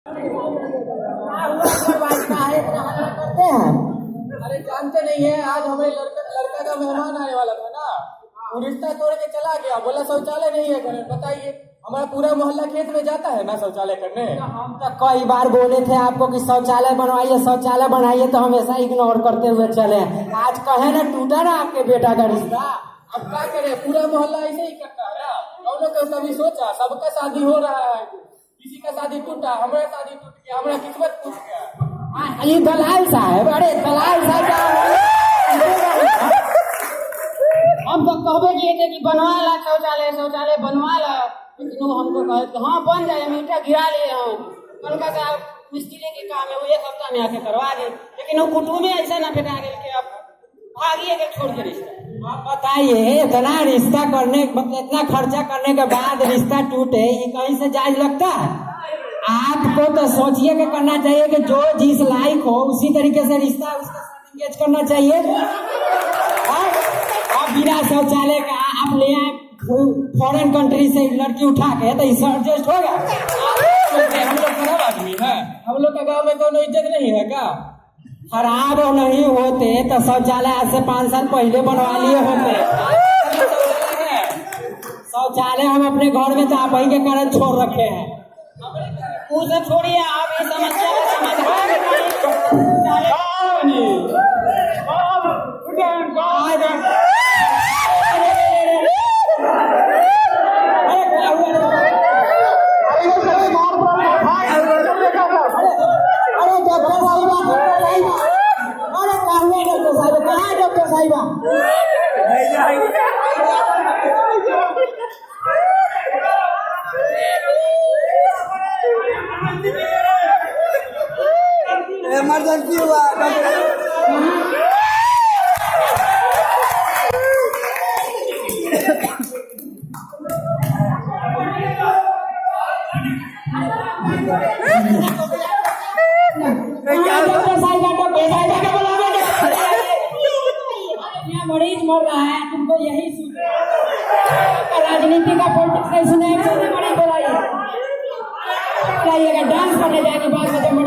करते हैं। अरे जानते नहीं है, आज हमारे लड़का का मेहमान आने वाला था ना, वो रिश्ता तोड़ के चला गया, बोला शौचालय नहीं है घर में। बताइए, हमारा पूरा मोहल्ला खेत में जाता है ना शौचालय करने। हम तो कई बार बोले थे आपको कि शौचालय बनाइए तो हमेशा इग्नोर करते हुए चले। आज कहे ना टूटा ना आपके बेटा का रिश्ता। अब क्या करे, पूरा मोहल्ला ऐसे ही करता है ना। दोनों को कभी सोचा, सबका शादी हो रहा है, किसी का शादी टूटा, हमारा शादी टूट गया, हमारा किस्मत टूट गया। ये दलाल साहब, अरे दलाल साहब हम तो कहबे किए थे कि बनवा ला शौचालय बनवा ला, लेकिन वो हमको कहे हाँ बन जाए, हम ईटा गिरा लिए हम। उनका साहब मिस्त्री के काम है, वो एक हफ्ता में आके करवा दे, लेकिन वो कुटुम्ब में ऐसा ना बेटा गया कि अब भागिए के छोड़ के रिश्ता। आप बताइए, इतना रिश्ता करने मतलब इतना खर्चा करने के बाद रिश्ता टूटे, ये कहीं से जायज लगता है? आपको तो सोचिए के करना चाहिए कि जो जिस लायक हो उसी तरीके से रिश्ता उसका एंगेज करना चाहिए। आप बिना शौचालय का आप ले आए फॉरेन कंट्री से लड़की उठा के, तो इससे एडजस्ट होगा? हम लोग खराब आदमी है? हम लोग का गाँव में कोनो इज्जत नहीं है क्या? खराब नहीं होते तो शौचालय आज से 5 साल पहले बनवा लिए होते। शौचालय हम अपने घर में चापाई के कारण छोड़ रखे हैं। उसे छोड़िए, आप इस समस्या का समाधान इमरजेंसी हुआ। मरीज मर रहा है, तुमको यही राजनीति का पॉलिटिक्स नहीं सुने, बड़ी बुराई। डांस करने जाएंगे बाद में